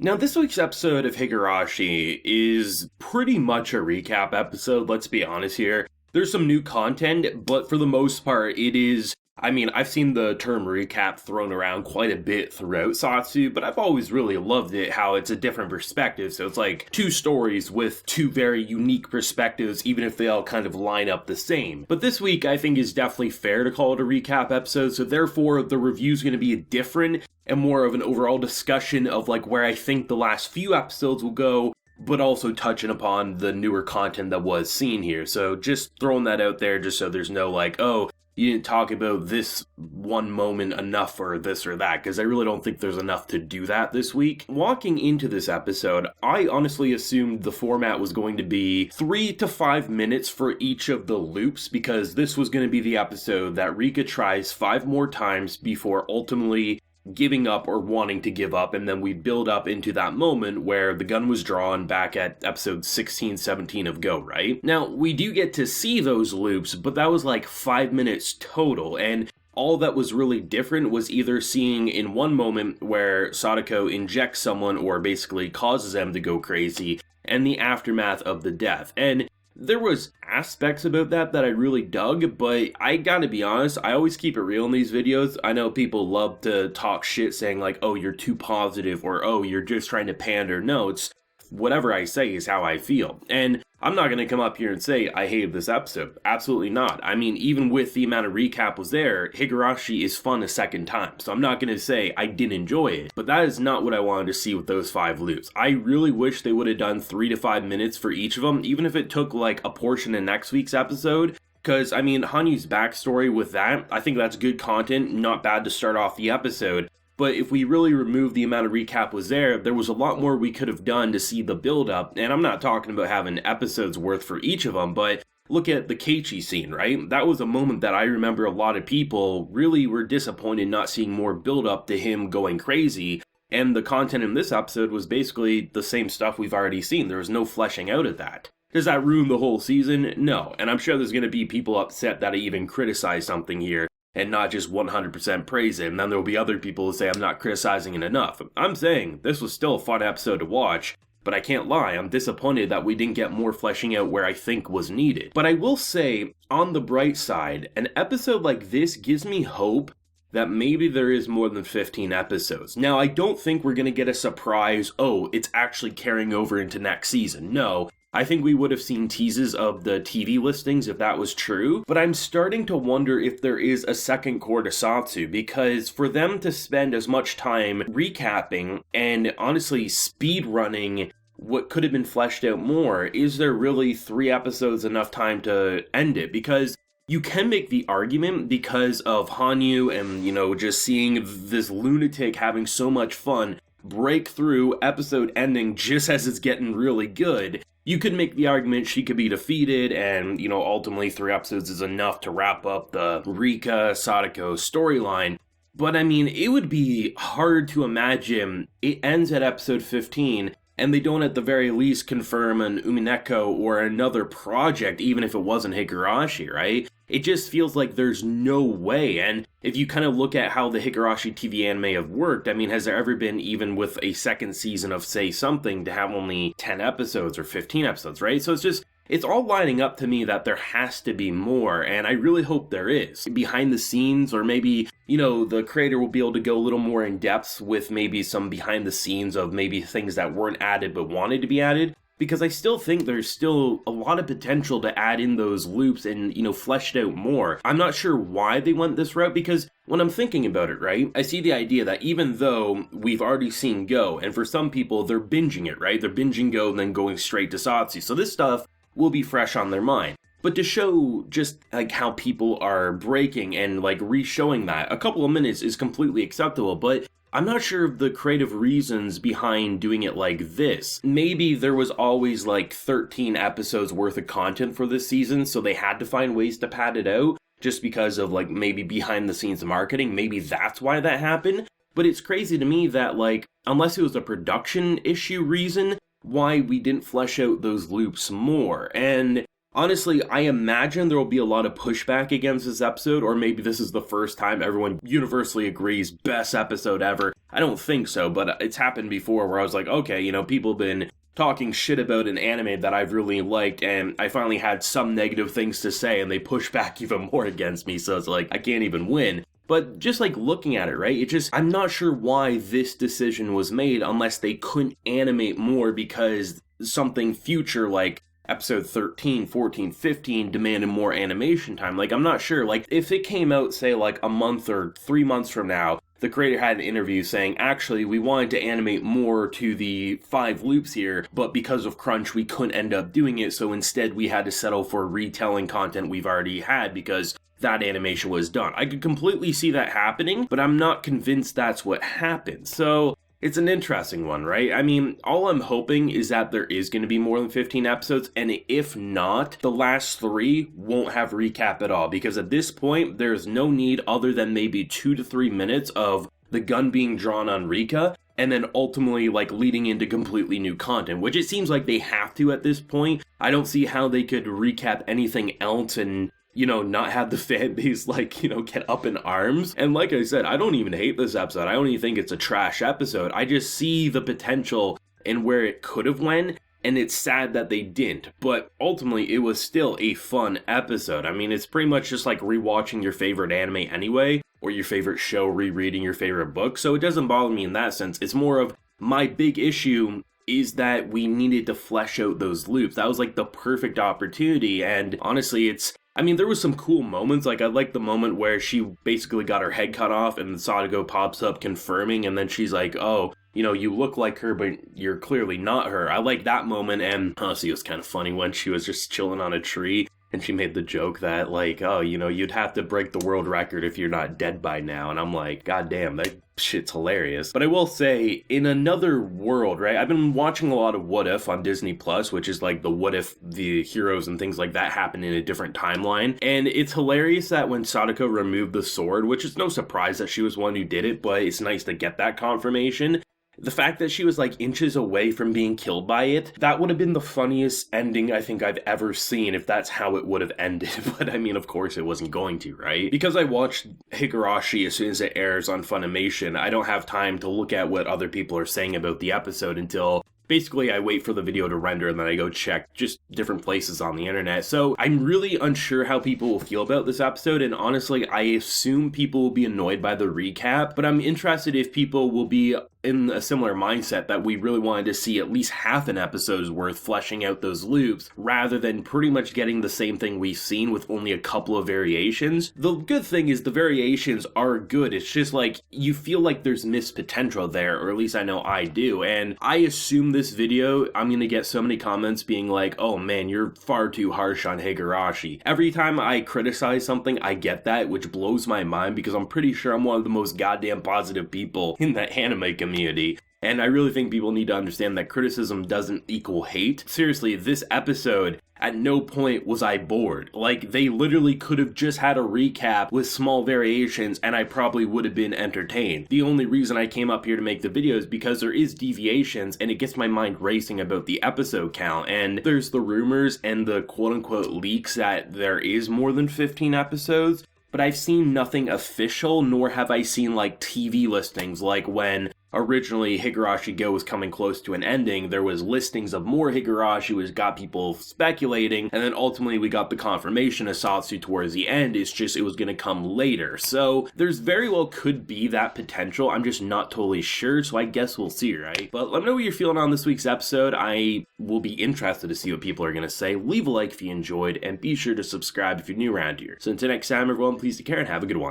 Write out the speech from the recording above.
Now, this week's episode of Higurashi is pretty much a recap episode, let's be honest here. There's some new content, but for the most part, I've seen the term recap thrown around quite a bit throughout Sotsu, but I've always really loved it, how it's a different perspective. So it's like two stories with two very unique perspectives, even if they all kind of line up the same. But this week, I think is definitely fair to call it a recap episode, so therefore the review's going to be different and more of an overall discussion of like where I think the last few episodes will go, but also touching upon the newer content that was seen here. So just throwing that out there just so there's no like, oh, you didn't talk about this one moment enough or this or that, because I really don't think there's enough to do that this week. Walking into this episode, I honestly assumed the format was going to be 3 to 5 minutes for each of the loops, because this was going to be the episode that Rika tries 5 more times before ultimately giving up or wanting to give up, and then we build up into that moment where the gun was drawn back at episode 16, 17 of Go, right? Now, we do get to see those loops, but that was like 5 minutes total, and all that was really different was either seeing in one moment where Satoko injects someone or basically causes them to go crazy, and the aftermath of the death. And there was aspects about that I really dug, but I gotta be honest, I always keep it real in these videos. I know people love to talk shit saying like, oh, you're too positive, or oh, you're just trying to pander. No, it's whatever I say is how I feel. And I'm not gonna come up here and say I hated this episode. Absolutely not. I mean, even with the amount of recap was there, Higurashi is fun a second time. So I'm not gonna say I didn't enjoy it, but that is not what I wanted to see with those 5 loops. I really wish they would have done 3 to 5 minutes for each of them, even if it took like a portion of next week's episode. Because, I mean, Hanyuu's backstory with that, I think that's good content, not bad to start off the episode. But if we really remove the amount of recap was there was a lot more we could have done to see the build-up. And I'm not talking about having episodes worth for each of them, but look at the Keiichi scene, right? That was a moment that I remember a lot of people really were disappointed not seeing more build-up to him going crazy. And the content in this episode was basically the same stuff we've already seen. There was no fleshing out of that. Does that ruin the whole season? No. And I'm sure there's going to be people upset that I even criticize something here and not just 100% praise it, and then there'll be other people who say I'm not criticizing it enough. I'm saying this was still a fun episode to watch, but I can't lie, I'm disappointed that we didn't get more fleshing out where I think was needed. But I will say, on the bright side, an episode like this gives me hope that maybe there is more than 15 episodes. Now, I don't think we're going to get a surprise, oh, it's actually carrying over into next season. No, I think we would have seen teases of the TV listings if that was true, but I'm starting to wonder if there is a second core to Sotsu, because for them to spend as much time recapping and honestly speed running what could have been fleshed out more, is there really 3 episodes enough time to end it? Because you can make the argument because of Hanyuu and, just seeing this lunatic having so much fun break through episode ending just as it's getting really good. You could make the argument she could be defeated and, ultimately 3 episodes is enough to wrap up the Rika-Satoko storyline. But I mean, it would be hard to imagine it ends at episode 15 and they don't at the very least confirm an Umineko or another project, even if it wasn't Higurashi, right? It just feels like there's no way. And if you kind of look at how the Higurashi TV anime have worked, I mean, has there ever been, even with a second season of Say Something, to have only 10 episodes or 15 episodes, right? So it's all lining up to me that there has to be more, and I really hope there is. Behind the scenes, or maybe, the creator will be able to go a little more in depth with maybe some behind the scenes of maybe things that weren't added but wanted to be added. Because I still think there's still a lot of potential to add in those loops and, fleshed out more. I'm not sure why they went this route, because when I'm thinking about it, right, I see the idea that even though we've already seen Go, and for some people, they're binging it, right? They're binging Go and then going straight to Sotsu. So this stuff will be fresh on their mind. But to show just like how people are breaking and like re-showing that, a couple of minutes is completely acceptable, but I'm not sure of the creative reasons behind doing it like this. Maybe there was always like 13 episodes worth of content for this season, so they had to find ways to pad it out just because of like maybe behind the scenes marketing. Maybe that's why that happened. But it's crazy to me that like, unless it was a production issue reason, why we didn't flesh out those loops more. And honestly, I imagine there will be a lot of pushback against this episode, or maybe this is the first time everyone universally agrees best episode ever. I don't think so, but it's happened before where I was like, okay, people have been talking shit about an anime that I've really liked, and I finally had some negative things to say, and they push back even more against me, so it's like, I can't even win. But just looking at it, right, I'm not sure why this decision was made unless they couldn't animate more because something future episode 13, 14, 15 demanded more animation time. I'm not sure. If it came out, say, a month or 3 months from now, the creator had an interview saying, actually, we wanted to animate more to the 5 loops here, but because of crunch, we couldn't end up doing it, so instead we had to settle for retelling content we've already had because that animation was done. I could completely see that happening, but I'm not convinced that's what happened. So it's an interesting one, right? I mean, all I'm hoping is that there is going to be more than 15 episodes, and if not, the last 3 won't have recap at all, because at this point, there's no need other than maybe 2 to 3 minutes of the gun being drawn on Rika, and then ultimately, leading into completely new content, which it seems like they have to at this point. I don't see how they could recap anything else and not have the fan base, get up in arms. And like I said, I don't even hate this episode. I don't even think it's a trash episode. I just see the potential in where it could have went, and it's sad that they didn't. But ultimately, it was still a fun episode. I mean, it's pretty much just like rewatching your favorite anime anyway, or your favorite show, rereading your favorite book. So it doesn't bother me in that sense. It's more of my big issue is that we needed to flesh out those loops. That was the perfect opportunity, and honestly, there was some cool moments. I like the moment where she basically got her head cut off and Satoko pops up confirming, and then she's like, oh, you look like her, but you're clearly not her. I like that moment, and honestly, it was kind of funny when she was just chilling on a tree, and she made the joke that, oh, you'd have to break the world record if you're not dead by now, and I'm like, god damn, that shit's hilarious. But I will say, in another world, right, I've been watching a lot of What If on Disney Plus, which is the what if the heroes and things like that happen in a different timeline, and it's hilarious that when Satoko removed the sword, which is no surprise that she was one who did it, but it's nice to get that confirmation. The fact that she was inches away from being killed by it, that would have been the funniest ending I think I've ever seen if that's how it would have ended. But I mean, of course it wasn't going to, right? Because I watched Higurashi as soon as it airs on Funimation, I don't have time to look at what other people are saying about the episode until basically I wait for the video to render and then I go check just different places on the internet. So I'm really unsure how people will feel about this episode, and honestly, I assume people will be annoyed by the recap, but I'm interested if people will be in a similar mindset that we really wanted to see at least half an episode's worth fleshing out those loops, rather than pretty much getting the same thing we've seen with only a couple of variations. The good thing is the variations are good, it's just you feel like there's missed potential there, or at least I know I do, and I assume this video, I'm gonna get so many comments being like, oh man, you're far too harsh on Higurashi. Every time I criticize something, I get that, which blows my mind because I'm pretty sure I'm one of the most goddamn positive people in the anime community. And I really think people need to understand that criticism doesn't equal hate. Seriously, this episode, at no point was I bored. They literally could have just had a recap with small variations and I probably would have been entertained. The only reason I came up here to make the video is because there is deviations and it gets my mind racing about the episode count. And there's the rumors and the quote-unquote leaks that there is more than 15 episodes, but I've seen nothing official, nor have I seen TV listings when originally Higurashi Go was coming close to an ending. There was listings of more Higurashi, which got people speculating, and then ultimately we got the confirmation of Sotsu towards the end. It's just it was going to come later. So there's very well could be that potential. I'm just not totally sure, so I guess we'll see, right? But let me know what you're feeling on this week's episode. I will be interested to see what people are going to say. Leave a like if you enjoyed, and be sure to subscribe if you're new around here. So until next time, everyone, please take care and have a good one.